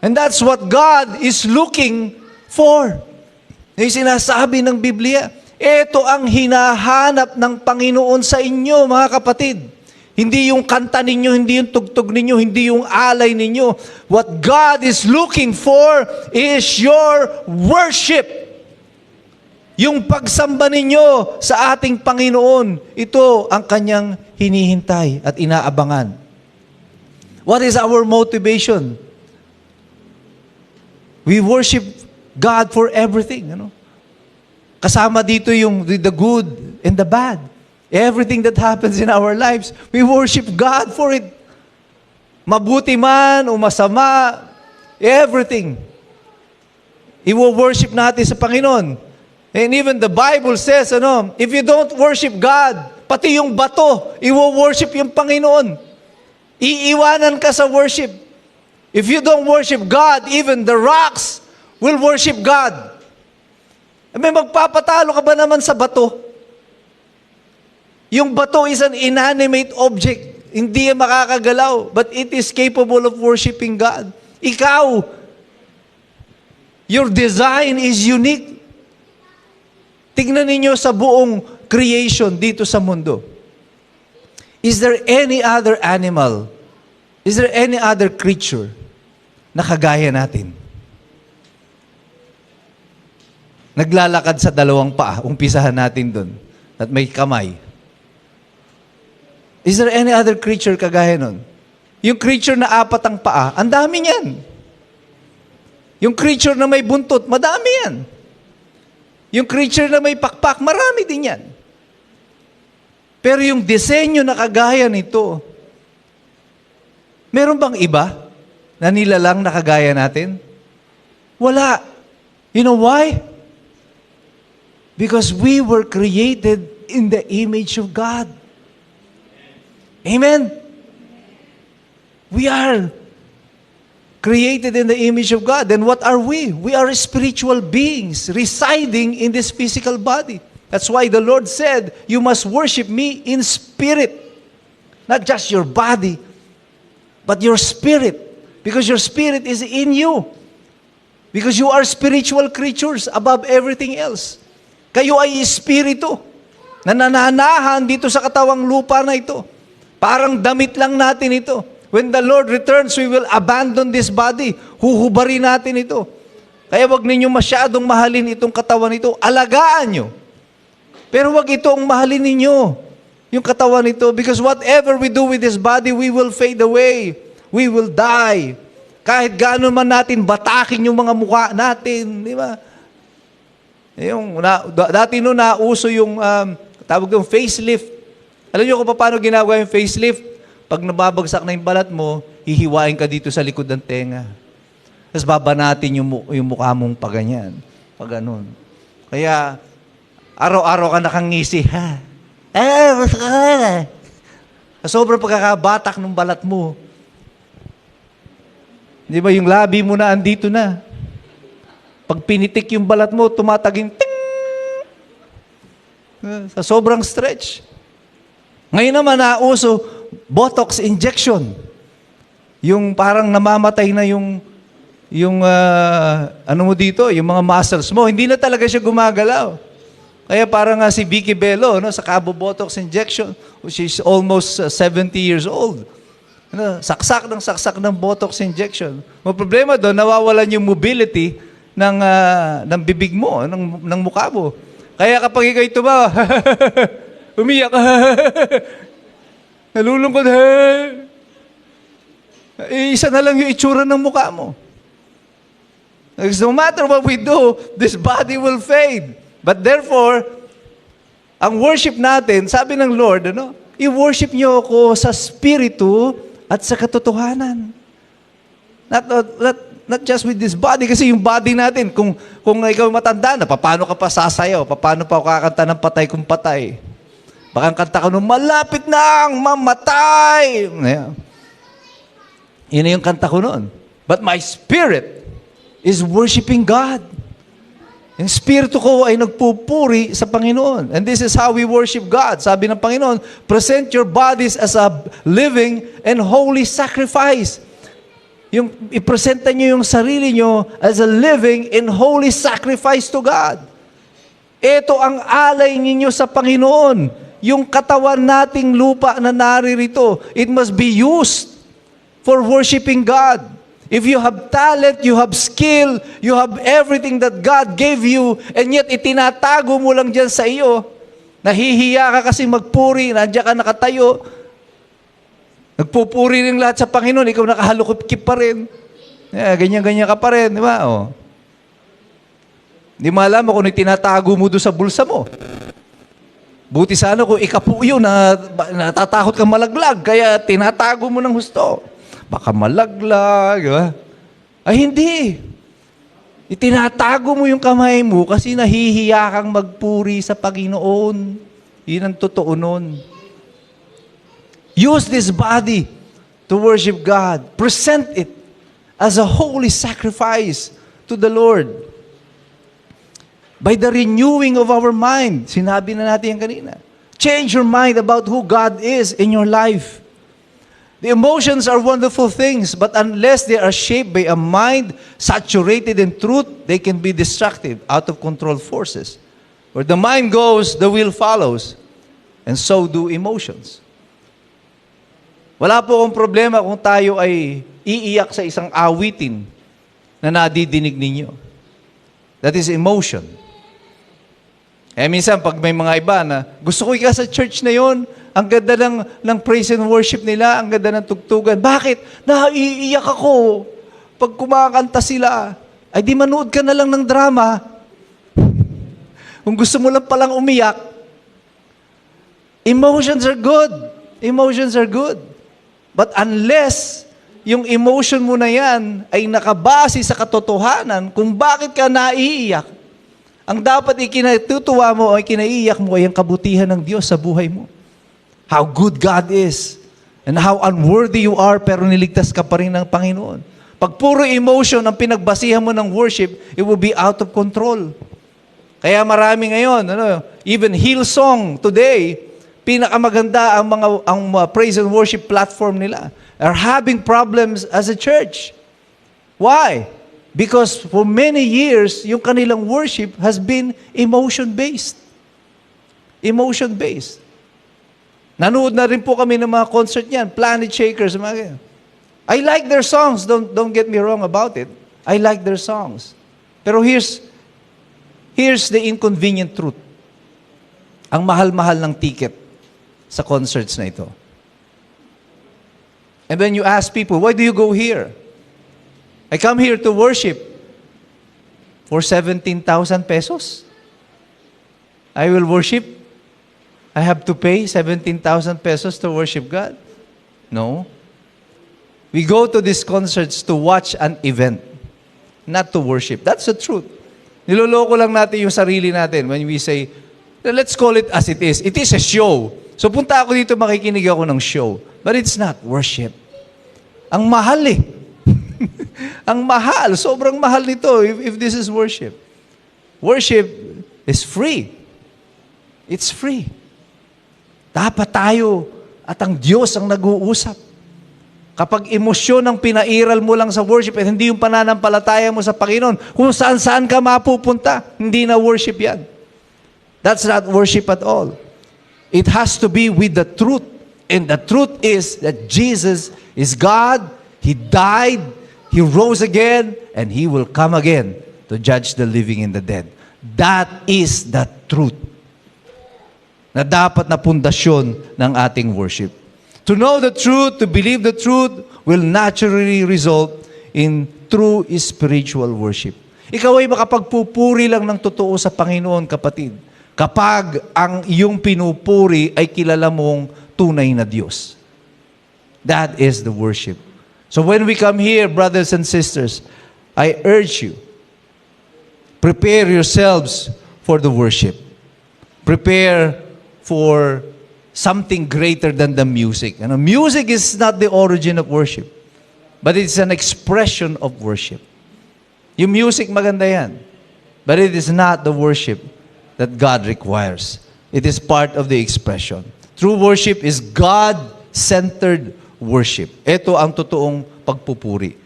And that's what God is looking for. Yung sinasabi ng Biblia, ito ang hinahanap ng Panginoon sa inyo, mga kapatid. Hindi yung kanta ninyo, hindi yung tugtog ninyo, hindi yung alay ninyo. What God is looking for is your worship. Yung pagsamba ninyo sa ating Panginoon, ito ang kanyang hinihintay at inaabangan. What is our motivation? We worship God for everything. Ano? Kasama dito yung the good and the bad. Everything that happens in our lives, we worship God for it. Mabuti man o masama, everything. I-worship natin sa Panginoon. And even the Bible says, if you don't worship God, pati yung bato, i-worship yung Panginoon. Iiwanan ka sa worship. If you don't worship God, even the rocks will worship God. May magpapatalo ka ba naman sa bato? Yung bato is an inanimate object. Hindi yan makakagalaw, but it is capable of worshiping God. Ikaw, your design is unique. Tingnan ninyo sa buong creation dito sa mundo. Is there any other animal? Is there any other creature na kagaya natin? Naglalakad sa dalawang paa, umpisahan natin doon, at may kamay. Is there any other creature kagaya nun? Yung creature na apat ang paa, ang dami niyan. Yung creature na may buntot, madami yan. Yung creature na may pakpak, marami din yan. Pero yung disenyo na kagaya nito, meron bang iba na nilalang na kagaya natin? Wala. You know why? Because we were created in the image of God. Amen? We are created in the image of God. And what are we? We are spiritual beings residing in this physical body. That's why the Lord said, you must worship me in spirit. Not just your body, but your spirit. Because your spirit is in you. Because you are spiritual creatures above everything else. Kayo ay espiritu na nananahan dito sa katawang lupa na ito. Parang damit lang natin ito. When the Lord returns, we will abandon this body. Huhubarin natin ito. Kaya wag ninyo masyadong mahalin itong katawan ito. Alagaan nyo. Pero wag itong mahalin ninyo, yung katawan nito. Because whatever we do with this body, we will fade away. We will die. Kahit gaano man natin batakin yung mga mukha natin. Di ba? Dati no nauso yung tawag yung facelift. Alam niyo kung paano ginagawa yung facelift? Pag nababagsak na yung balat mo, hihiwain ka dito sa likod ng tenga. Tapos babanatin yung mukha mong paganyan. Pag ganun. Kaya, araw-araw ka nakangisi, ha? Sa sobrang pagkakabatak ng balat mo. Di ba yung labi mo na andito na? Pag pinitik yung balat mo, tumataging ting! Sa sobrang stretch. Ngayon naman nauso, Botox injection. Yung parang namamatay na yung ano mo dito, yung mga muscles mo. Hindi na talaga siya gumagalaw. Kaya parang si Vicky Bello, sa Cabo Botox injection, she's almost 70 years old. Saksak ng Botox injection. Ang problema doon, nawawalan yung mobility ng bibig mo, ng mukha mo. Kaya kapag ikaw tumawa, umiyak, nalulungkot, isa na lang yung itsura ng mukha mo. No matter what we do, this body will fade. But therefore, ang worship natin, sabi ng Lord, i-worship niyo ako sa spiritu at sa katotohanan. Not just with this body, kasi yung body natin, kung ikaw matanda na, paano ka pa sasayaw? Paano pa kakanta ng patay kung patay? Baka ang kanta ka nung malapit nang mamatay. Yun yung kanta ko noon. But my spirit is worshiping God. Yung spirito ko ay nagpupuri sa Panginoon. And this is how we worship God. Sabi ng Panginoon, present your bodies as a living and holy sacrifice. Yung ipresenta nyo yung sarili nyo as a living and holy sacrifice to God. Ito ang alay ninyo sa Panginoon. Yung katawan nating lupa na naririto, it must be used for worshiping God. If you have talent, you have skill, you have everything that God gave you, and yet itinatago mo lang dyan sa iyo, nahihiya ka kasi magpuri, nandiyan ka nakatayo, nagpupuri rin lahat sa Panginoon, ikaw nakahalukip pa rin. Ganyan-ganyan ka pa rin, di ba? Oh. Hindi mo alam kung tinatago mo doon sa bulsa mo. Buti sana kung ikapuyo na natatakot ka malaglag, kaya tinatago mo ng husto. Baka malaglag, di ba? Ay hindi. Itinatago mo yung kamay mo kasi nahihiya kang magpuri sa Panginoon. Yun ang totoo nun. Use this body to worship God. Present it as a holy sacrifice to the Lord. By the renewing of our mind. Sinabi na natin yan kanina. Change your mind about who God is in your life. The emotions are wonderful things, but unless they are shaped by a mind saturated in truth, they can be destructive, out of control forces. Where the mind goes, the will follows. And so do emotions. Wala po akong problema kung tayo ay iiyak sa isang awitin na nadidinig ninyo. That is emotion. Eh minsan, pag may mga iba na, gusto ko ika sa church na yon, ang ganda ng praise and worship nila, ang ganda ng tugtugan. Bakit? Naiiyak ako pag kumakanta sila. Ay di manood ka na lang ng drama. Kung gusto mo lang palang umiyak, emotions are good. Emotions are good. But unless yung emotion mo na yan ay nakabase sa katotohanan kung bakit ka naiiyak, ang dapat ikinatutuwa mo o ikinaiiyak mo ay ang kabutihan ng Diyos sa buhay mo. How good God is and how unworthy you are pero niligtas ka pa rin ng Panginoon. Pag puro emotion ang pinagbasihan mo ng worship, it will be out of control. Kaya marami ngayon, even Hillsong today, pinakamaganda ang praise and worship platform nila are having problems as a church. Why? Because for many years, yung kanilang worship has been emotion-based. Emotion-based. Nanood na rin po kami ng mga concert niyan, Planet Shakers, mga ganyan. I like their songs, don't get me wrong about it. I like their songs. Pero here's the inconvenient truth. Ang mahal-mahal ng ticket sa concerts na ito. And then you ask people, why do you go here? I come here to worship for 17,000 pesos. I will worship. I have to pay 17,000 pesos to worship God? No. We go to these concerts to watch an event, not to worship. That's the truth. Niloloko lang natin yung sarili natin when we say, let's call it as it is. It is a show. So punta ako dito, makikinig ako ng show. But it's not worship. Ang mahal eh. Ang mahal. Sobrang mahal nito if this is worship. Worship is free. It's free. Dapat tayo at ang Diyos ang nag-uusap. Kapag emosyon ang pinairal mo lang sa worship at hindi yung pananampalataya mo sa Panginoon, kung saan-saan ka mapupunta, hindi na worship yan. That's not worship at all. It has to be with the truth. And the truth is that Jesus is God, He died, He rose again, and He will come again to judge the living and the dead. That is the truth na dapat na pundasyon ng ating worship. To know the truth, to believe the truth, will naturally result in true spiritual worship. Ikaw ay makapagpupuri lang ng totoo sa Panginoon, kapatid, kapag ang iyong pinupuri ay kilala mong tunay na Diyos. That is the worship. So when we come here, brothers and sisters, I urge you, prepare yourselves for the worship. Prepare for something greater than the music. And music is not the origin of worship, but it's an expression of worship. Yung music, maganda yan. But it is not the worship that God requires. It is part of the expression. True worship is God-centered worship. Ito ang totoong pagpupuri.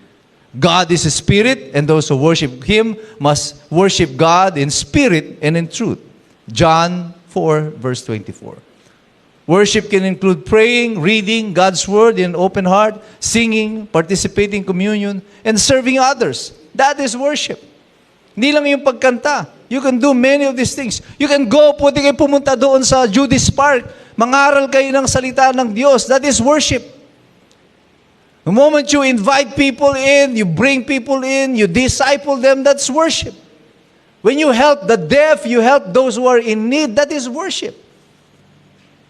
God is a spirit, and those who worship Him must worship God in spirit and in truth. John 4, verse 24. Worship can include praying, reading God's Word in an open heart, singing, participating in communion, and serving others. That is worship. Hindi lang yung pagkanta. You can do many of these things. You can go, pwede kayo pumunta doon sa Judas Park, mangaral kayo ng salita ng Diyos. That is worship. The moment you invite people in, you bring people in, you disciple them, that's worship. When you help the deaf, you help those who are in need, that is worship.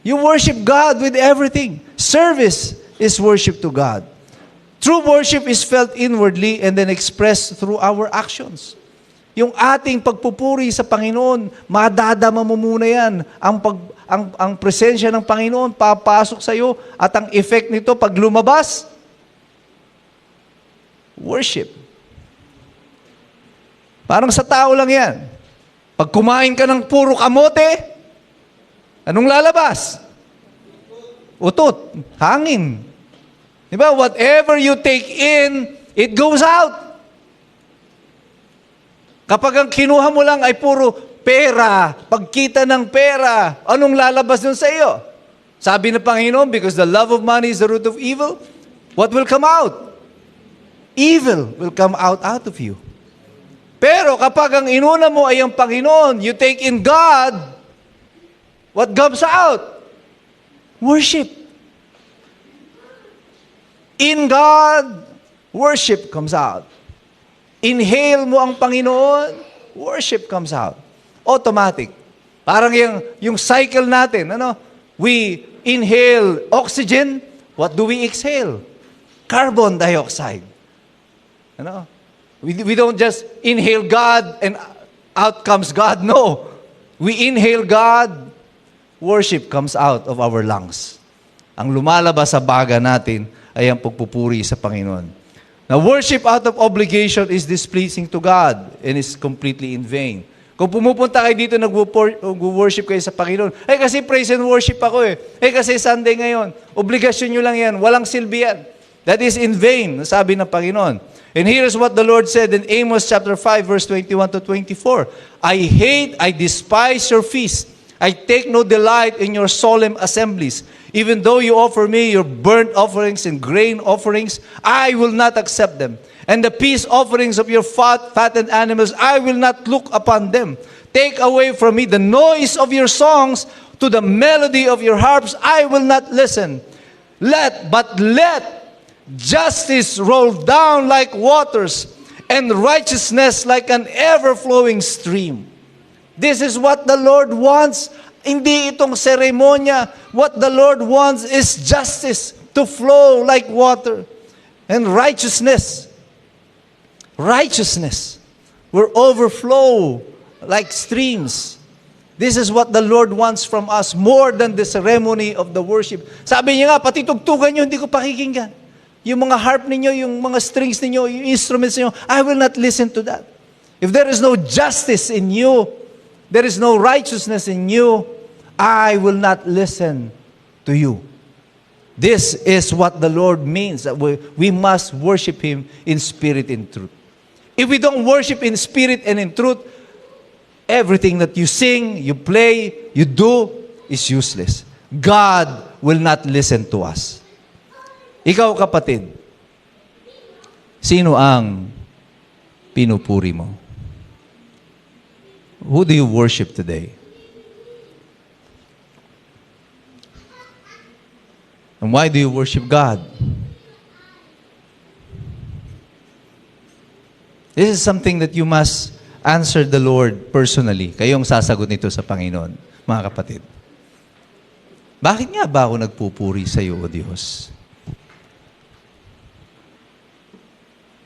You worship God with everything. Service is worship to God. True worship is felt inwardly and then expressed through our actions. Yung ating pagpupuri sa Panginoon, madadama mo muna yan. Ang presensya ng Panginoon papasok sa iyo at ang effect nito pag lumabas, worship. Parang sa tao lang yan. Pag kumain ka ng puro kamote, anong lalabas? Utot, hangin. Diba? Whatever you take in, it goes out. Kapag ang kinuha mo lang ay puro pera, pagkita ng pera, anong lalabas dun sa iyo? Sabi ng Panginoon, because the love of money is the root of evil, what will come out? Evil will come out of you. Pero kapag ang inuna mo ay ang Panginoon, you take in God, what comes out? Worship. In God, worship comes out. Inhale mo ang Panginoon, worship comes out. Automatic. Parang yung cycle natin, we inhale oxygen, what do we exhale? Carbon dioxide. We don't just inhale God and out comes God. No. We inhale God, worship comes out of our lungs. Ang lumalabas sa baga natin ay ang pagpupuri sa Panginoon. Now, worship out of obligation is displeasing to God and is completely in vain. Kung pumupunta kayo dito, nag-worship kayo sa Panginoon, kasi praise and worship ako kasi Sunday ngayon. Obligasyon nyo lang yan. Walang silbi yan. That is in vain, sabi ng Panginoon. And here's what the Lord said in Amos chapter 5, verse 21 to 24. I despise your feast. I take no delight in your solemn assemblies. Even though you offer me your burnt offerings and grain offerings, I will not accept them. And the peace offerings of your fattened animals, I will not look upon them. Take away from me the noise of your songs, to the melody of your harps, I will not listen. Let justice roll down like waters, and righteousness like an ever-flowing stream. This is what the Lord wants. Hindi itong seremonya. What the Lord wants is justice to flow like water. And righteousness. Righteousness will overflow like streams. This is what the Lord wants from us more than the ceremony of the worship. Sabi niya nga, pati tugtugan niyo, hindi ko pakikinggan. Yung mga harp ninyo, yung mga strings ninyo, yung instruments ninyo, I will not listen to that. If there is no justice in you, there is no righteousness in you, I will not listen to you. This is what the Lord means, that we must worship Him in spirit and truth. If we don't worship in spirit and in truth, everything that you sing, you play, you do, is useless. God will not listen to us. Ikaw, kapatid, sino ang pinupuri mo? Who do you worship today? And why do you worship God? This is something that you must answer the Lord personally. Kayong sasagot nito sa Panginoon, mga kapatid. Bakit nga ba ako nagpupuri sa iyo, O Diyos?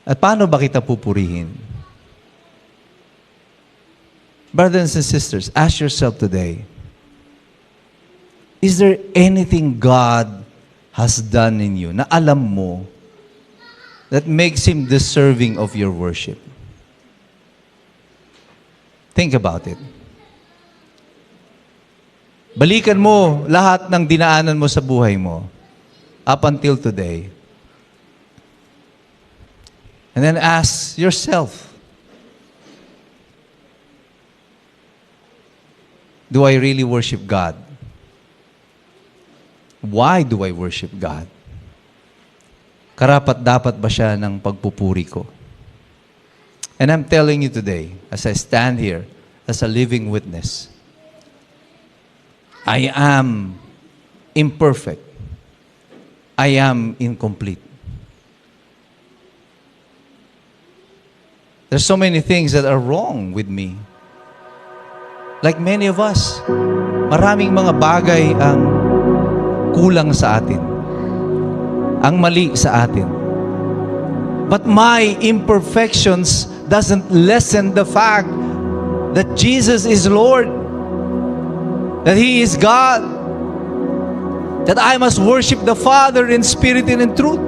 At paano ba kita pupurihin? Brothers and sisters, ask yourself today, is there anything God has done in you na alam mo that makes Him deserving of your worship? Think about it. Balikan mo lahat ng dinaanan mo sa buhay mo up until today. And then ask yourself, do I really worship God? Why do I worship God? Karapat-dapat ba siya ng pagpupuri ko? And I'm telling you today, as I stand here as a living witness, I am imperfect. I am incomplete. There's so many things that are wrong with me. Like many of us, maraming mga bagay ang kulang sa atin. Ang mali sa atin. But my imperfections doesn't lessen the fact that Jesus is Lord. That He is God. That I must worship the Father in spirit and in truth.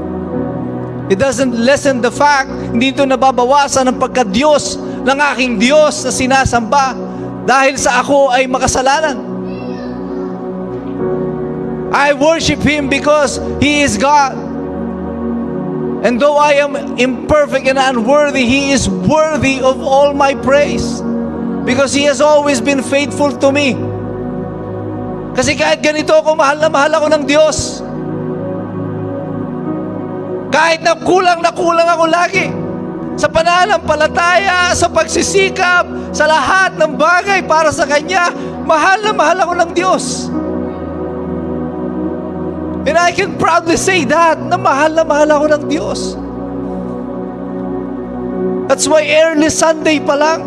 It doesn't lessen the fact, hindi ito nababawasan ang pagka-Diyos ng aking Diyos na sinasamba dahil sa ako ay makasalanan. I worship Him because He is God. And though I am imperfect and unworthy, He is worthy of all my praise. Because He has always been faithful to me. Kasi kahit ganito ako, mahal na mahal ako ng Diyos. Kahit na kulang ako lagi. Sa pananampalataya, sa pagsisikap, sa lahat ng bagay para sa Kanya, mahal na mahal ako ng Diyos. And I can proudly say that, na mahal ako ng Diyos. That's why early Sunday pa lang,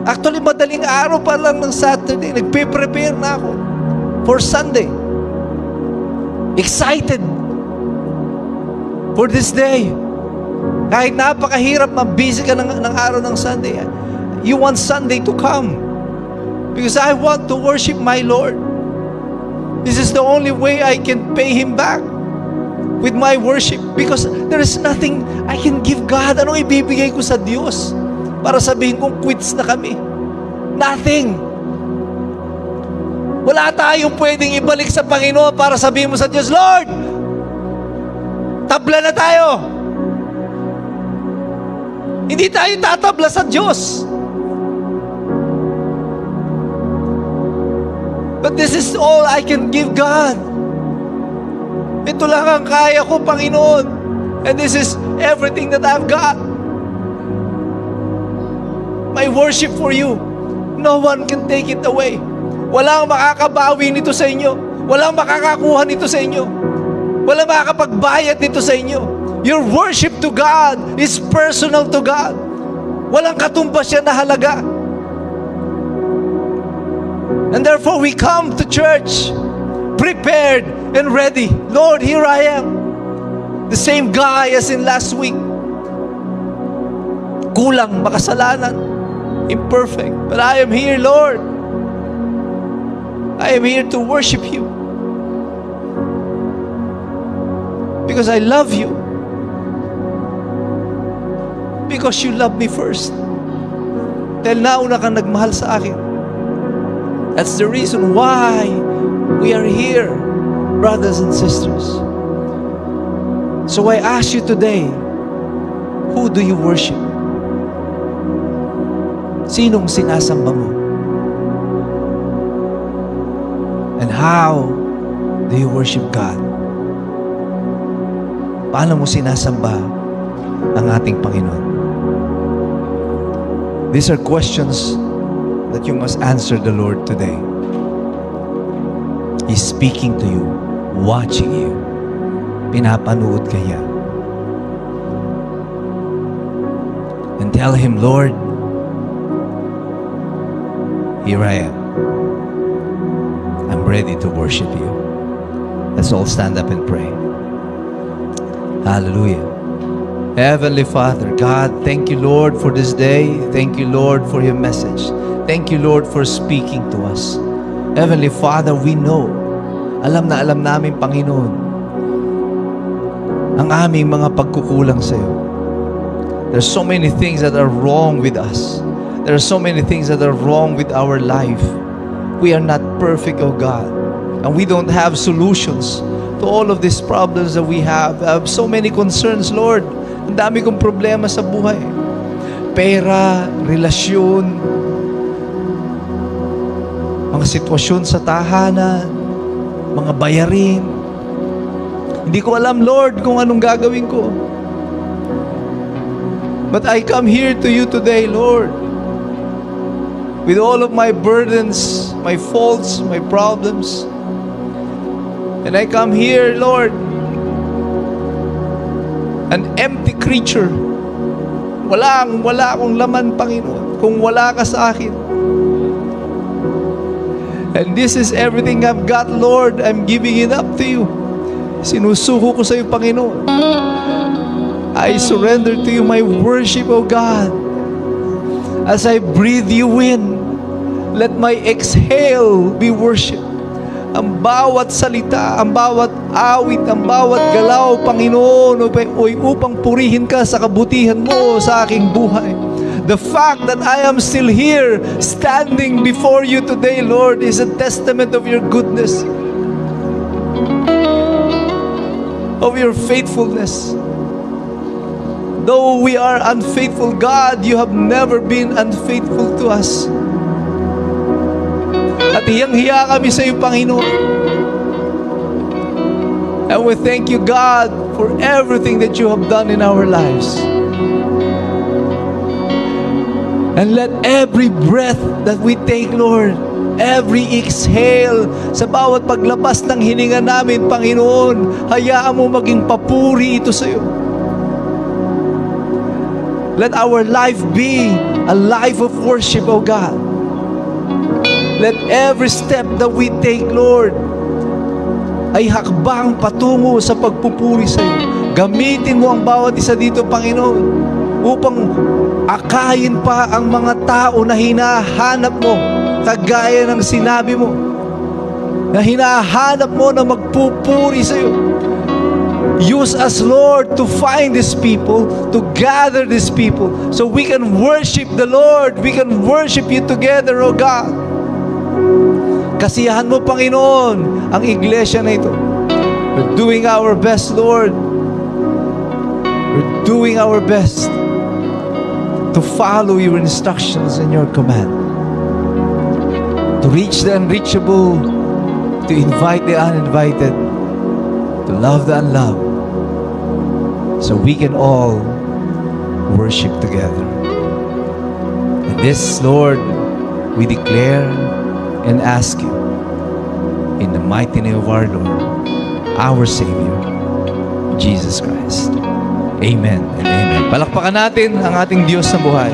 actually madaling araw pa lang ng Saturday, nagpe-prepare na ako for Sunday. Excited for this day. Kahit napakahirap, mabusy ka ng araw ng Sunday, you want Sunday to come. Because I want to worship my Lord. This is the only way I can pay Him back with my worship. Because there is nothing I can give God. Anong ibibigay ko sa Diyos para sabihin kong quits na kami? Nothing. Wala tayong pwedeng ibalik sa Panginoon para sabihin mo sa Diyos, Lord, tabla na tayo. Hindi tayo tatabla sa Diyos. But this is all I can give God. Ito lang ang kaya ko, Panginoon. And this is everything that I've got. My worship for you. No one can take it away. Walang makakabawi nito sa inyo. Walang makakakuha nito sa inyo. Walang makakapagbayad nito sa inyo. Your worship to God is personal to God. Walang katumbas yan na halaga. And therefore we come to church prepared and ready. Lord, here I am. The same guy as in last week. Kulang, makasalanan, imperfect. But I am here, Lord. I am here to worship you. Because I love you. Because you love me first. Dahil nauna kang nagmahal sa akin. That's the reason why we are here, brothers and sisters. So I ask you today, who do you worship? Sinong sinasamba mo? And how do you worship God? Paano mo sinasamba ang ating Panginoon? These are questions that you must answer the Lord today. He's speaking to you, watching you. Pinapanood ka niya. And tell Him, Lord, here I am. I'm ready to worship you. Let's all stand up and pray. Hallelujah. Heavenly Father, God, thank you, Lord, for this day. Thank you, Lord, for your message. Thank you, Lord, for speaking to us. Heavenly Father, we know, alam na alam namin, Panginoon, ang aming mga pagkukulang sa iyo. There's so many things that are wrong with us. There are so many things that are wrong with our life. We are not perfect, oh God. And we don't have solutions to all of these problems that we have. I have so many concerns, Lord. Ang dami kong problema sa buhay. Pera, relasyon, mga sitwasyon sa tahanan, mga bayarin. Hindi ko alam, Lord, kung anong gagawin ko. But I come here to you today, Lord, with all of my burdens, my faults, my problems. And I come here, Lord, an empty creature. Wala akong laman, Panginoon, kung wala ka sa akin. And this is everything I've got, Lord. I'm giving it up to you. Sinusuko ko sa iyo, Panginoon. I surrender to you my worship, O God. As I breathe you in, let my exhale be worship. Ang bawat salita, ang bawat awit, ang bawat galaw, Panginoon, upang purihin ka sa kabutihan mo sa aking buhay. The fact that I am still here, standing before you today, Lord, is a testament of your goodness, of your faithfulness. Though we are unfaithful, God, you have never been unfaithful to us. At hiyang-hiya kami sa iyo, Panginoon. And we thank you, God, for everything that you have done in our lives. And let every breath that we take, Lord, every exhale, sa bawat paglabas ng hininga namin, Panginoon, hayaan mo maging papuri ito sa iyo. Let our life be a life of worship, O God. Let every step that we take, Lord, ay hakbang patungo sa pagpupuri sa iyo. Gamitin mo ang bawat isa dito, Panginoon, upang akayin pa ang mga tao na hinahanap mo, kagaya ng sinabi mo, na hinahanap mo na magpupuri sa iyo. Use us, Lord, to find these people, to gather these people, so we can worship the Lord. We can worship you together, O God. Kasiyahan mo, Panginoon, ang iglesia na ito. We're doing our best, Lord. We're doing our best to follow your instructions and your command, to reach the unreachable, to invite the uninvited, to love the unloved, so we can all worship together. And this, Lord, we declare and ask you in the mighty name of our Lord, our Savior, Jesus Christ. Amen and amen. Palakpakan natin ang ating Diyos na buhay.